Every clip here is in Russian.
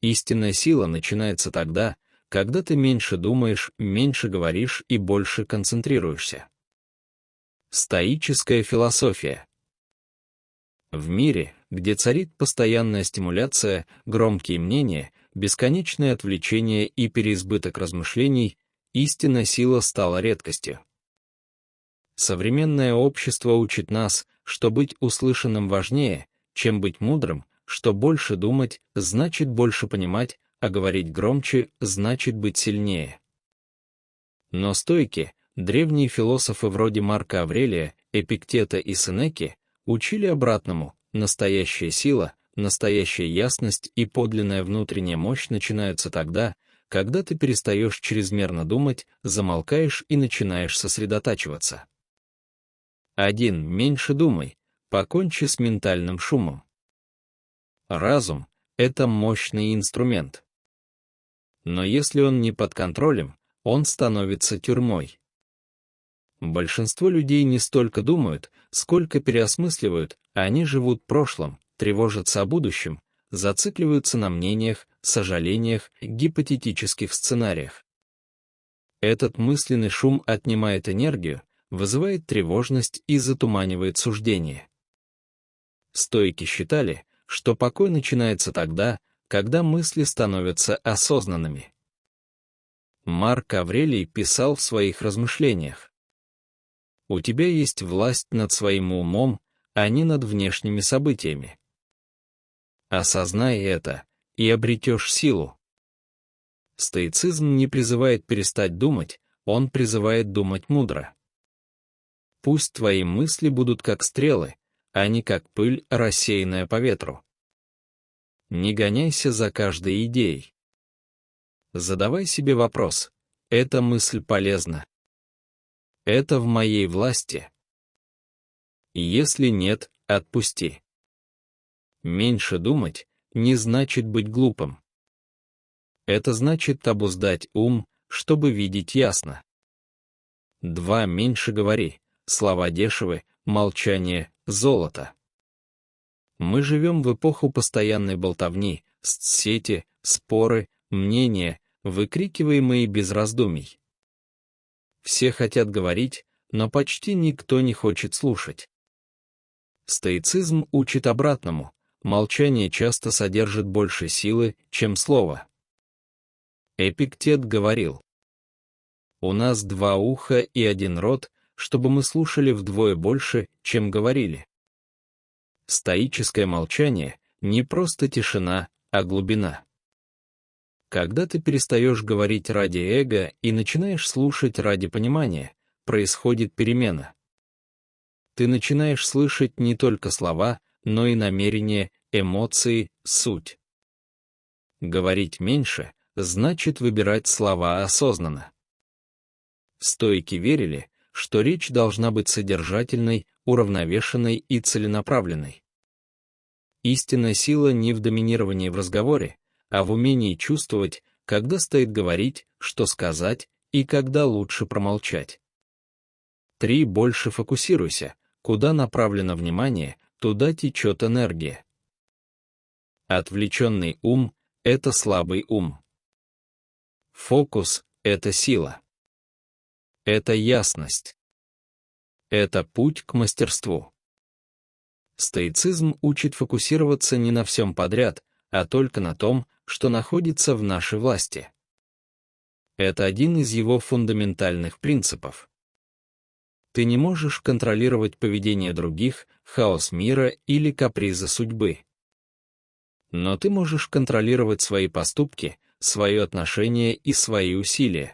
Истинная сила начинается тогда, когда ты меньше думаешь, меньше говоришь и больше концентрируешься. Стоическая философия. В мире, где царит постоянная стимуляция, громкие мнения, бесконечное отвлечение и переизбыток размышлений, истинная сила стала редкостью. Современное общество учит нас, что быть услышанным важнее, чем быть мудрым, что больше думать значит больше понимать, а говорить громче значит быть сильнее. Но стойки, древние философы вроде Марка Аврелия, Эпиктета и Сенеки, учили обратному: настоящая сила, настоящая ясность и подлинная внутренняя мощь начинаются тогда, когда ты перестаешь чрезмерно думать, замолкаешь и начинаешь сосредотачиваться. 1. Меньше думай, покончи с ментальным шумом. Разум — это мощный инструмент. Но если он не под контролем, он становится тюрьмой. Большинство людей не столько думают, сколько переосмысливают, они живут прошлым, тревожатся о будущем, зацикливаются на мнениях, сожалениях, гипотетических сценариях. Этот мысленный шум отнимает энергию, вызывает тревожность и затуманивает суждение. Стоики считали, что покой начинается тогда, когда мысли становятся осознанными. Марк Аврелий писал в своих размышлениях: «У тебя есть власть над своим умом, а не над внешними событиями. Осознай это, и обретешь силу». Стоицизм не призывает перестать думать, он призывает думать мудро. Пусть твои мысли будут как стрелы, а не как пыль, рассеянная по ветру. Не гоняйся за каждой идеей. Задавай себе вопрос: эта мысль полезна? Это в моей власти? Если нет, отпусти. Меньше думать не значит быть глупым. Это значит обуздать ум, чтобы видеть ясно. 2. Меньше говори, слова дешевы, молчание — золото. Мы живем в эпоху постоянной болтовни, соцсети, споры, мнения, выкрикиваемые без раздумий. Все хотят говорить, но почти никто не хочет слушать. Стоицизм учит обратному: молчание часто содержит больше силы, чем слово. Эпиктет говорил: «У нас 2 уха и 1 рот, чтобы мы слушали вдвое больше, чем говорили». Стоическое молчание — не просто тишина, а глубина. Когда ты перестаешь говорить ради эго и начинаешь слушать ради понимания, происходит перемена. Ты начинаешь слышать не только слова, но и намерения, эмоции, суть. Говорить меньше значит выбирать слова осознанно. Стоики верили, что речь должна быть содержательной, уравновешенной и целенаправленной. Истинная сила не в доминировании в разговоре, а в умении чувствовать, когда стоит говорить, что сказать и когда лучше промолчать. 3. Больше фокусируйся, куда направлено внимание, туда течет энергия. Отвлеченный ум — это слабый ум. Фокус — это сила. Это ясность. Это путь к мастерству. Стоицизм учит фокусироваться не на всем подряд, а только на том, что находится в нашей власти. Это один из его фундаментальных принципов. Ты не можешь контролировать поведение других, хаос мира или капризы судьбы. Но ты можешь контролировать свои поступки, свое отношение и свои усилия.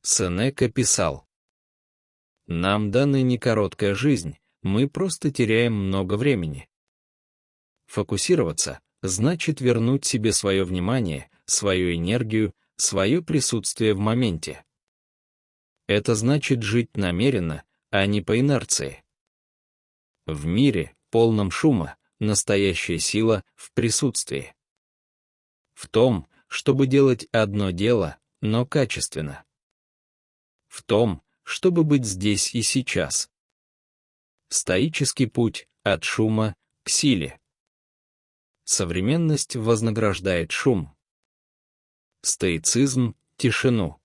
Сенека писал: «Нам дана не короткая жизнь, мы просто теряем много времени». Фокусироваться значит вернуть себе свое внимание, свою энергию, свое присутствие в моменте. Это значит жить намеренно, а не по инерции. В мире, полном шума, настоящая сила в присутствии. В том, чтобы делать одно дело, но качественно. В том, чтобы быть здесь и сейчас. Стоический путь от шума к силе. Современность вознаграждает шум. Стоицизм — тишину.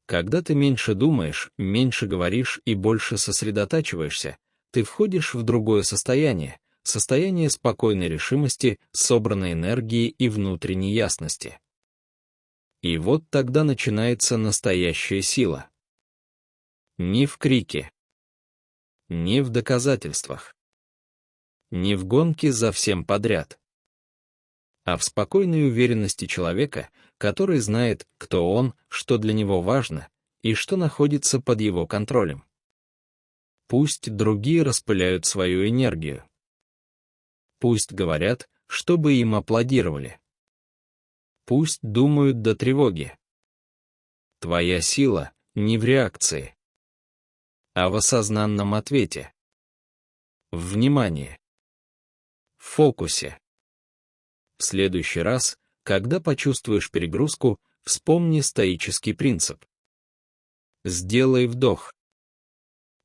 Когда ты меньше думаешь, меньше говоришь и больше сосредотачиваешься, ты входишь в другое состояние, состояние спокойной решимости, собранной энергии и внутренней ясности. И вот тогда начинается настоящая сила. Не в крике, не в доказательствах, не в гонке за всем подряд, а в спокойной уверенности человека, который знает, кто он, что для него важно и что находится под его контролем. Пусть другие распыляют свою энергию. Пусть говорят, чтобы им аплодировали. Пусть думают до тревоги. Твоя сила не в реакции, а в осознанном ответе. В внимании. В фокусе. В следующий раз, когда почувствуешь перегрузку, вспомни стоический принцип. Сделай вдох.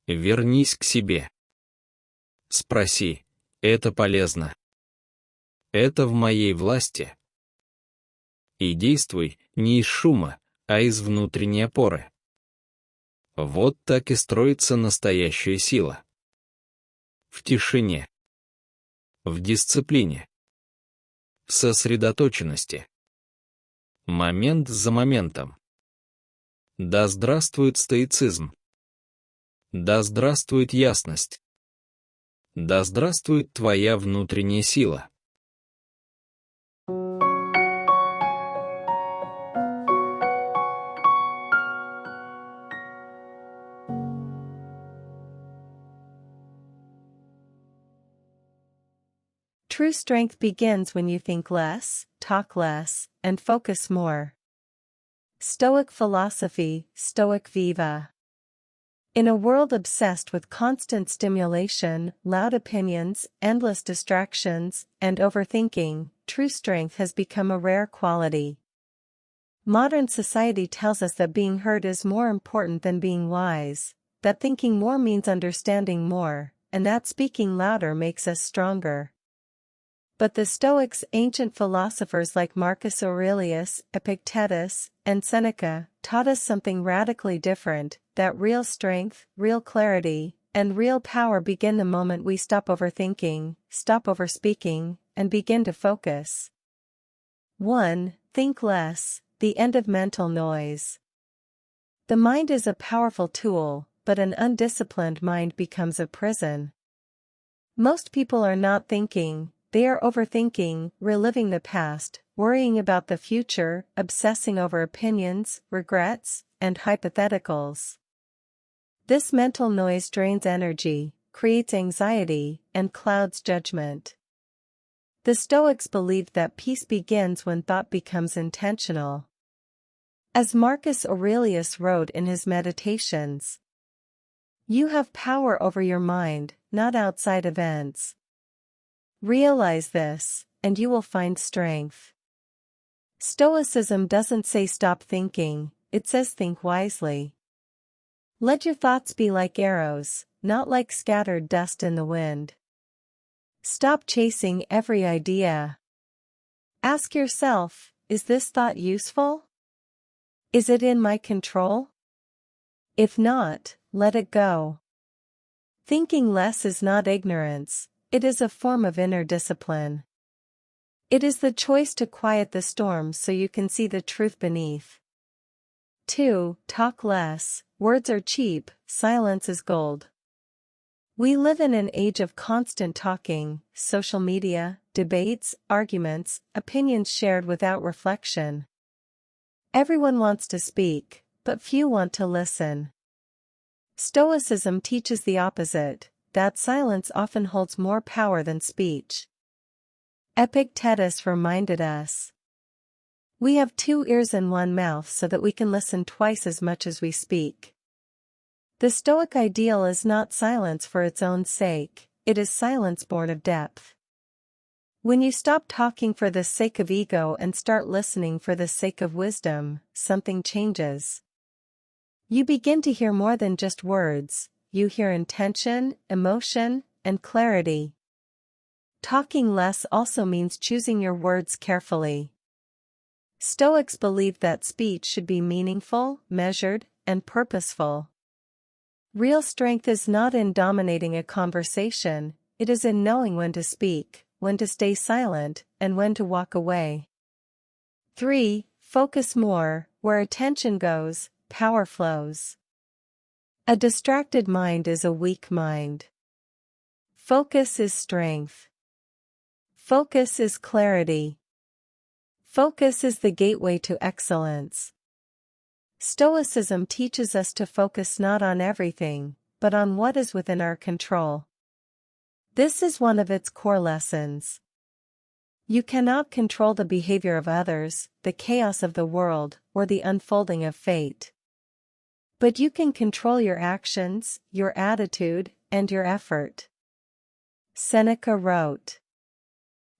Вернись к себе. Спроси, это полезно? Это в моей власти? И действуй не из шума, а из внутренней опоры. Вот так и строится настоящая сила. В тишине. В дисциплине. В сосредоточенности. Момент за моментом. Да здравствует стоицизм. Да здравствует ясность. Да здравствует твоя внутренняя сила. True strength begins when you think less, talk less, and focus more. Stoic philosophy, Stoic viva. In a world obsessed with constant stimulation, loud opinions, endless distractions, and overthinking, true strength has become a rare quality. Modern society tells us that being heard is more important than being wise, that thinking more means understanding more, and that speaking louder makes us stronger. But the Stoics, ancient philosophers like Marcus Aurelius, Epictetus, and Seneca, taught us something radically different, that real strength, real clarity, and real power begin the moment we stop overthinking, stop overspeaking, and begin to focus. 1. Think less, the end of mental noise. The mind is a powerful tool, but an undisciplined mind becomes a prison. Most people are not thinking. They are overthinking, reliving the past, worrying about the future, obsessing over opinions, regrets, and hypotheticals. This mental noise drains energy, creates anxiety, and clouds judgment. The Stoics believed that peace begins when thought becomes intentional. As Marcus Aurelius wrote in his Meditations, "You have power over your mind, not outside events. Realize this, and you will find strength." Stoicism doesn't say stop thinking, it says think wisely. Let your thoughts be like arrows, not like scattered dust in the wind. Stop chasing every idea. Ask yourself, is this thought useful? Is it in my control? If not, let it go. Thinking less is not ignorance. It is a form of inner discipline. It is the choice to quiet the storm so you can see the truth beneath. 2. Talk less. Words are cheap, silence is gold. We live in an age of constant talking, social media, debates, arguments, opinions shared without reflection. Everyone wants to speak, but few want to listen. Stoicism teaches the opposite, that silence often holds more power than speech. Epictetus reminded us, "We have 2 ears and 1 mouth so that we can listen twice as much as we speak." The Stoic ideal is not silence for its own sake, it is silence born of depth. When you stop talking for the sake of ego and start listening for the sake of wisdom, something changes. You begin to hear more than just words. You hear intention, emotion, and clarity. talking less also means choosing your words carefully. Stoics believe that speech should be meaningful, measured, and purposeful. Real strength is not in dominating a conversation, it is in knowing when to speak, when to stay silent, and when to walk away. 3. Focus more. Where attention goes, power flows. A distracted mind is a weak mind. Focus is strength. Focus is clarity. Focus is the gateway to excellence. Stoicism teaches us to focus not on everything, but on what is within our control. This is one of its core lessons. You cannot control the behavior of others, the chaos of the world, or the unfolding of fate. But you can control your actions, your attitude, and your effort. Seneca wrote,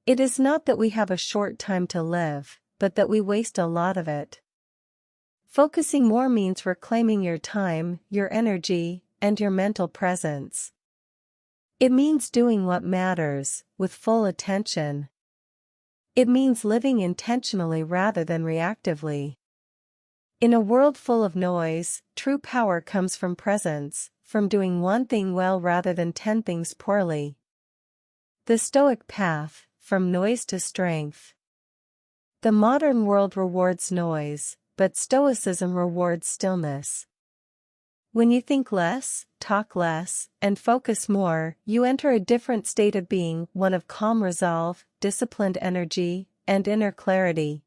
"It is not that we have a short time to live, but that we waste a lot of it." Focusing more means reclaiming your time, your energy, and your mental presence. It means doing what matters, with full attention. It means living intentionally rather than reactively. In a world full of noise, true power comes from presence, from doing one thing well rather than 10 things poorly. The Stoic path, from noise to strength. The modern world rewards noise, but Stoicism rewards stillness. When you think less, talk less, and focus more, you enter a different state of being, one of calm resolve, disciplined energy, and inner clarity.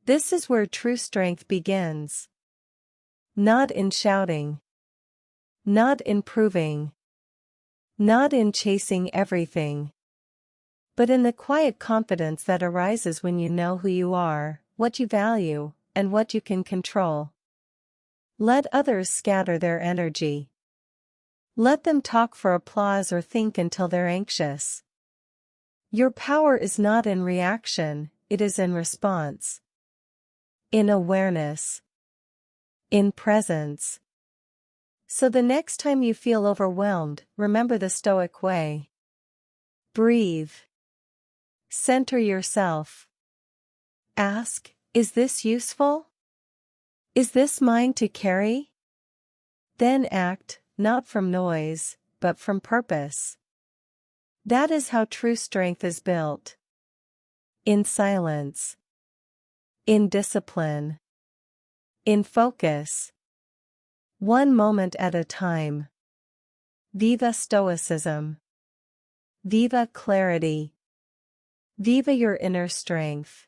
This is where true strength begins. Not in shouting. Not in proving. Not in chasing everything. But in the quiet confidence that arises when you know who you are, what you value, and what you can control. Let others scatter their energy. Let them talk for applause or think until they're anxious. Your power is not in reaction, it is in response. In awareness. In presence. So the next time you feel overwhelmed, remember the Stoic way. Breathe. Center yourself. Ask, is this useful? Is this mine to carry? Then act, not from noise, but from purpose. That is how true strength is built. In silence. In discipline. In focus. One moment at a time. Viva Stoicism. Viva clarity. Viva your inner strength.